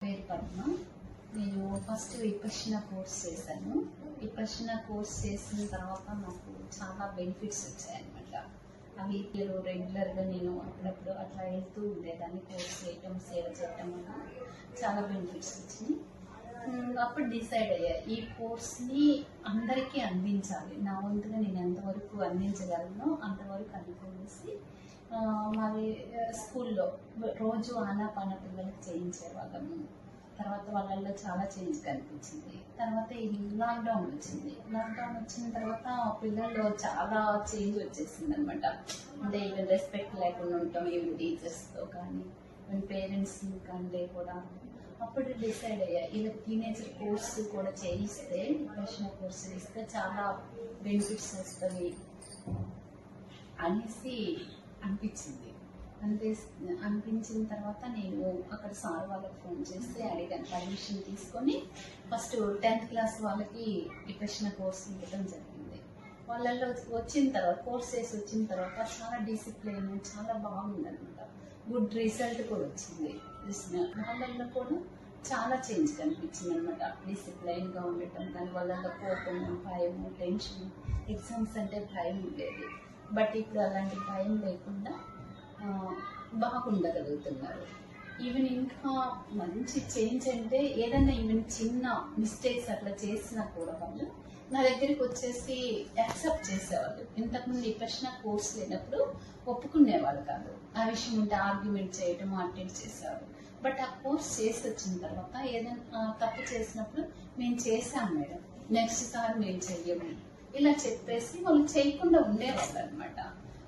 పేరు పద్మ. నేను first Vipassana course చేశాను. విపశ్యన కోర్స్ చేసిన తర్వాత నాకు చాలా బెనిఫిట్స్ వచ్చాయన్నమాట. అవి రెగ్యులర్గా నేను అప్పుడప్పుడు అట్లా వెళ్తూ ఉండేదాన్ని. కోర్స్ చేయటం, సేవ చేయటం వల్ల చాలా బెనిఫిట్స్ వచ్చినాయి. అప్పుడు డిసైడ్ అయ్యా ఈ కోర్స్ని అందరికీ అందించాలి. నా వంతుగా నేను ఎంతవరకు అందించగలను అంతవరకు అనుకునేసి మాది స్కూల్లో రోజు ఆనాపాన పిల్లలకి చేయించేవాళ్ళము. తర్వాత వాళ్ళల్లో చాలా చేంజ్ కనిపించింది. తర్వాత ఇది లాక్డౌన్ వచ్చింది. లాక్డౌన్ వచ్చిన తర్వాత పిల్లల్లో చాలా చేంజ్ వచ్చేసింది అనమాట. అంటే ఈవెన్ రెస్పెక్ట్ లేకుండా ఉంటాం, ఈవెన్ టీచర్స్తో కానీ ఈవెన్ పేరెంట్స్ని కానీ లేకుండా. అప్పుడు డిసైడ్ అయ్యా ఇలా టీనేజర్ కోర్స్ కూడా చేయిస్తే, విపశ్యన కోర్స్ చేస్తే చాలా బెనిఫిట్స్ వస్తుంది అనేసి అనిపించింది. అనిపించిన తర్వాత నేను అక్కడ సార్ వాళ్ళకి ఫోన్ చేసి అడిగాను, పర్మిషన్ తీసుకొని ఫస్ట్ 10th క్లాస్ వాళ్ళకి విపశ్యన కోర్స్ ఇవ్వడం జరిగింది. వాళ్ళల్లో వచ్చిన తర్వాత కోర్స్ చేసి వచ్చిన తర్వాత చాలా డిసిప్లిన్, చాలా బాగుందనమాట. గుడ్ రిజల్ట్ కూడా వచ్చింది. వాళ్ళల్లో కూడా చాలా చేంజ్ కనిపించింది అనమాట. డిసిప్లైన్గా ఉండటం కానీ, వాళ్ళల్లో కోపం, భయం, టెన్షన్, ఎగ్జామ్స్ అంటే భయం ఉండేది. బట్ ఇప్పుడు అలాంటి భయం లేకుండా బాగుండగలుగుతున్నారు. ఈవెన్ ఇంకా మంచి చేంజ్ అంటే ఏదైనా ఈవెన్ చిన్న మిస్టేక్స్ అట్లా చేసినా కూడా వాళ్ళు నా దగ్గరికి వచ్చేసి యాక్సెప్ట్ చేసేవాళ్ళు. ఇంతకుముందు విపశ్యన కోర్స్ లేనప్పుడు ఒప్పుకునేవాళ్ళు కాదు. ఆ విషయం ఉంటే ఆర్గ్యుమెంట్ చేయడం, అటెండ్ చేసేవాళ్ళు. బట్ ఆ కోర్స్ చేసి వచ్చిన తర్వాత ఏదైనా తప్పు చేసినప్పుడు మేము చేసాం మేడం, నెక్స్ట్ సార్ మేము చెయ్యము ఇలా చెప్పేసి వాళ్ళు చేయకుండా ఉండేవాళ్ళు అనమాట.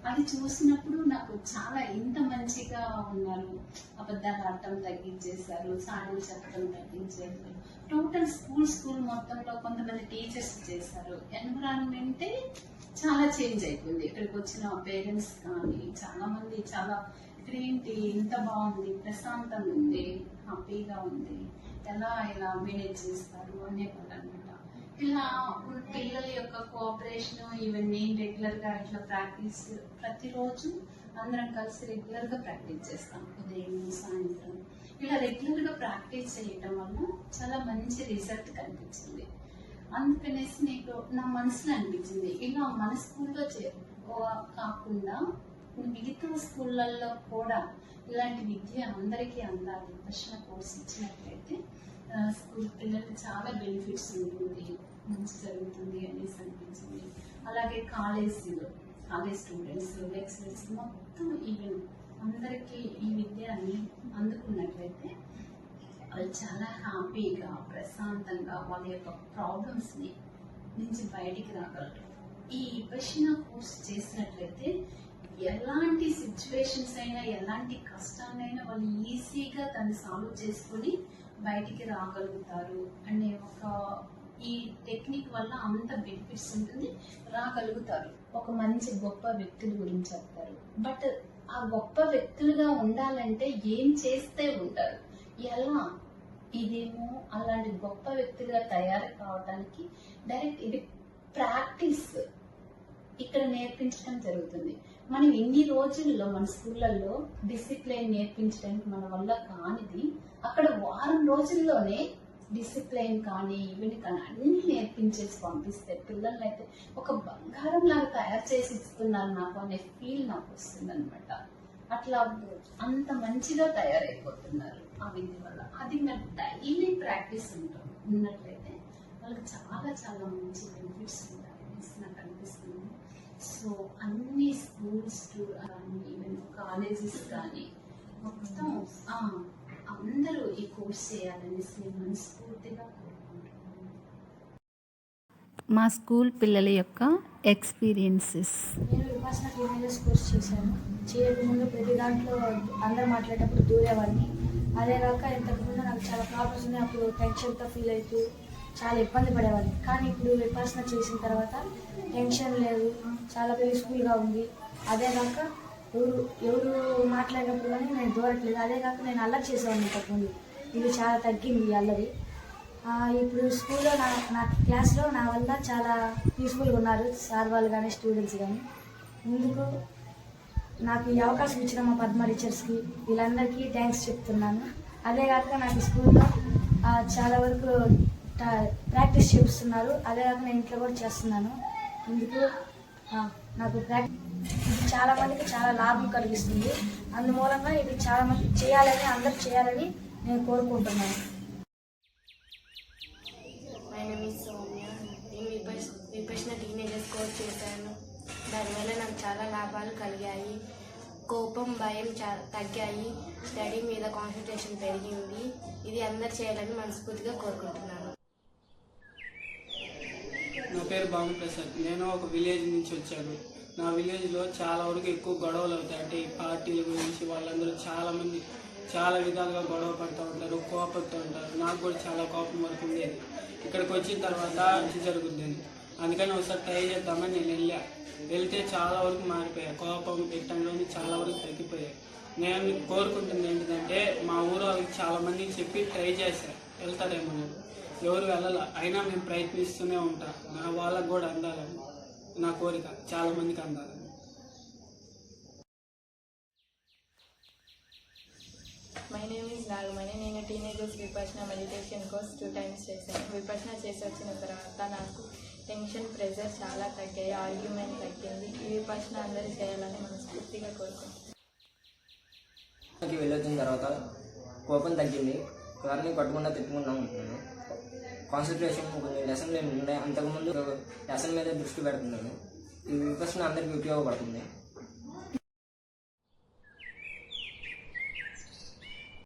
అది చూసినప్పుడు నాకు చాలా ఇంత మంచిగా ఉన్నారు. అబద్ధాలు ఆడటం తగ్గించేశారు, సాడీలు చెప్పడం తగ్గించేశారు. టోటల్ స్కూల్ మొత్తంలో కొంతమంది టీచర్స్ చేశారు. ఎన్విరాన్మెంటే చాలా చేంజ్ అయిపోయింది. ఇక్కడికి వచ్చిన పేరెంట్స్ కానీ చాలా మంది చాలా ఇక్కడేంటి ఇంత బాగుంది, ప్రశాంతంగా ఉంది, హ్యాపీగా ఉంది, ఎలా మేనేజ్ చేస్తారు అనేవాళ్ళు అనమాట. ఇలా పిల్లల యొక్క కోఆపరేషన్, ఈవెన్ నేను రెగ్యులర్గా ఇట్లా ప్రాక్టీస్ ప్రతిరోజు అందరం కలిసి రెగ్యులర్గా ప్రాక్టీస్ చేస్తాం. ఉదయం, సాయంత్రం ఇలా రెగ్యులర్గా ప్రాక్టీస్ చేయటం వల్ల చాలా మంచి రిజల్ట్ కనిపించింది. అందుకనేసి నీకు నా మనసులో అనిపించింది, ఇలా మన స్కూల్లో కాకుండా మిగతా స్కూళ్ళల్లో కూడా ఇలాంటి విద్య అందరికీ అందాలి. విపశ్యన కోర్స్ ఇచ్చినట్లయితే స్కూల్ పిల్లలకి చాలా బెనిఫిట్స్ ఉంటుంది, మంచి జరుగుతుంది అనేసి అనిపించింది. అలాగే కాలేజ్ స్టూడెంట్స్, లెక్చరర్స్ మొత్తం ఈవెన్ అందరికీ ఈ విద్య అందుకున్నట్లయితే వాళ్ళు చాలా హ్యాపీగా, ప్రశాంతంగా వాళ్ళ యొక్క ప్రాబ్లమ్స్ని నుంచి బయటికి రాగలరు. ఈ విపశ్యన కోర్స్ చేసినట్లయితే ఎలాంటి సిచ్యువేషన్స్ అయినా, ఎలాంటి కష్టాన్నైనా వాళ్ళు ఈజీగా దాన్ని సాల్వ్ చేసుకొని బయటికి రాగలుగుతారు అనే ఈ టెక్నిక్ వల్ల అంత బెనిఫిట్స్ ఉంటుంది. రాగలుగుతారు. ఒక మంచి గొప్ప వ్యక్తుల గురించి చెప్తారు. బట్ ఆ గొప్ప వ్యక్తులుగా ఉండాలంటే ఏం చేస్తే ఉంటారు, ఎలా, ఇదేమో అలాంటి గొప్ప వ్యక్తులుగా తయారు కావడానికి డైరెక్ట్ ఇది ప్రాక్టీస్ ఇక్కడ నేర్పించడం జరుగుతుంది. మనం ఇన్ని రోజుల్లో మన స్కూళ్ళల్లో డిసిప్లైన్ నేర్పించడానికి మన వల్ల కానిది అక్కడ వారం రోజుల్లోనే డిసిప్లైన్ కానీ ఈవెన్ కానీ అన్ని నేర్పించేసి పంపిస్తే పిల్లల్ని అయితే ఒక బంగారం లాగా తయారు చేసి ఇస్తున్నారు నాకు అనే ఫీల్ నాకు వస్తుంది అనమాట. అట్లా అంత మంచిగా తయారైపోతున్నారు ఆ విద్య వల్ల. అది నాకు డైలీ ప్రాక్టీస్ ఉన్నట్లయితే వాళ్ళకి చాలా చాలా మంచి బెనిఫిట్స్ ఉంటాయనేసి నాకు అనిపిస్తుంది. సో అన్ని స్కూల్స్ కానీ ఈవెన్ కాలేజెస్ కానీ మొత్తం అందరూ ఈ కోర్స్ చేయాలనేసి మనస్ఫూర్తిగా కోరుకుంటున్నాను. మా స్కూల్ పిల్లల యొక్క ఎక్స్పీరియన్సెస్. నేను విపశ్యన టీనేజర్స్ కోర్స్ చేశాను. చేయకముందు ప్రతి దాంట్లో అందరూ మాట్లాడేటప్పుడు దూరేవాడిని. అదే కాక ఇంతకుముందు నాకు చాలా ప్రాబ్లమ్స్ ఉన్నాయి. అప్పుడు టెన్షన్తో ఫీల్ అవుతూ చాలా ఇబ్బంది పడేవాడిని. కానీ ఇప్పుడు విపశ్యన చేసిన తర్వాత టెన్షన్ లేదు, చాలా పీస్ఫుల్గా ఉంది. అదే కాక ఎవరు మాట్లాడినప్పుడు కానీ నేను దూరట్లేదు. అదే కాక నేను అల్లరి చేసేవాడిని ఇంతకుముందు. ఇది చాలా తగ్గింది అల్లరి. ఇప్పుడు స్కూల్లో నా క్లాస్లో నా వల్ల చాలా పీస్ఫుల్గా ఉన్నారు సార్ వాళ్ళు కానీ స్టూడెంట్స్ కానీ. ముందుకు నాకు ఈ అవకాశం ఇచ్చిన మా పద్మ టీచర్స్కి వీళ్ళందరికీ థ్యాంక్స్ చెప్తున్నాను. అదే కాక నాకు స్కూల్లో చాలా వరకు ప్రాక్టీస్ చేపిస్తున్నారు. అదే కాక నేను ఇంట్లో కూడా చేస్తున్నాను. ఇందుకు నాకు ఇది చాలా మందికి చాలా లాభం కలిగిస్తుంది. అందుమూలంగా ఇది చాలా మంది చేయాలని, అందరూ చేయాలని నేను కోరుకుంటున్నాను. My name is Soumya. నేను విపశ్న టీనేజర్స్ కోర్స్ చేశాను. దానివల్ల నాకు చాలా లాభాలు కలిగాయి. కోపం, భయం తగ్గాయి. స్టడీ మీద కాన్సన్ట్రేషన్ పెరిగింది. ఇది అందరు చేయాలని మనస్ఫూర్తిగా కోరుకుంటున్నాను. నా పేరు భానుప్రసాద్. నేను ఒక విలేజ్ నుంచి వచ్చాను. నా విలేజ్లో చాలా వరకు ఎక్కువ గొడవలు అవుతాయి. అంటే ఈ పార్టీల గురించి వాళ్ళందరూ చాలామంది చాలా విధాలుగా గొడవ పడుతూ ఉంటారు, కోపడుతూ ఉంటారు. నాకు కూడా చాలా కోపం వరకు ఉండేది. ఇక్కడికి వచ్చిన తర్వాత మంచి జరుగుతుంది. అందుకని ఒకసారి ట్రై చేద్దామని నేను వెళ్తే చాలా వరకు మారిపోయాయి. కోపం పెట్టడంలోని చాలా వరకు తగ్గిపోయాయి. నేను కోరుకుంటుంది ఏంటంటే మా ఊరు వాళ్ళకి చాలామందికి చెప్పి ట్రై చేశారు, వెళ్తారేమో. ఎవరు వెళ్ళాల, అయినా మేము ప్రయత్నిస్తూనే ఉంటాం. నా వాళ్ళకు కూడా అందాలని నా కోరిక, చాలామందికి అందాలని. My name is Nagamani. నేను టీనేజర్స్ విపశ్న మెడిటేషన్ కోర్స్ 2 times చేశాను. విపశ్న చేసి వచ్చిన తర్వాత నాకు టెన్షన్, ప్రెజర్ చాలా తగ్గాయి. ఆర్గ్యుమెంట్ తగ్గింది. ఈ విపశ్న అందరూ చేయాలని మనస్ఫూర్తిగా కోరుకుంటున్నాను. వెళ్ళొచ్చిన తర్వాత కోపం తగ్గింది. ఎవరిని కొట్టకుండా తిట్టుకుండా ఉంటున్నాను. కాన్సన్ట్రేషన్ కొన్ని లెసన్లు ఉన్నాయి. అంతకుముందు లెసన్ మీద దృష్టి పెడుతున్నాను. ఈ విపశ్న అందరికీ ఉపయోగపడుతుంది.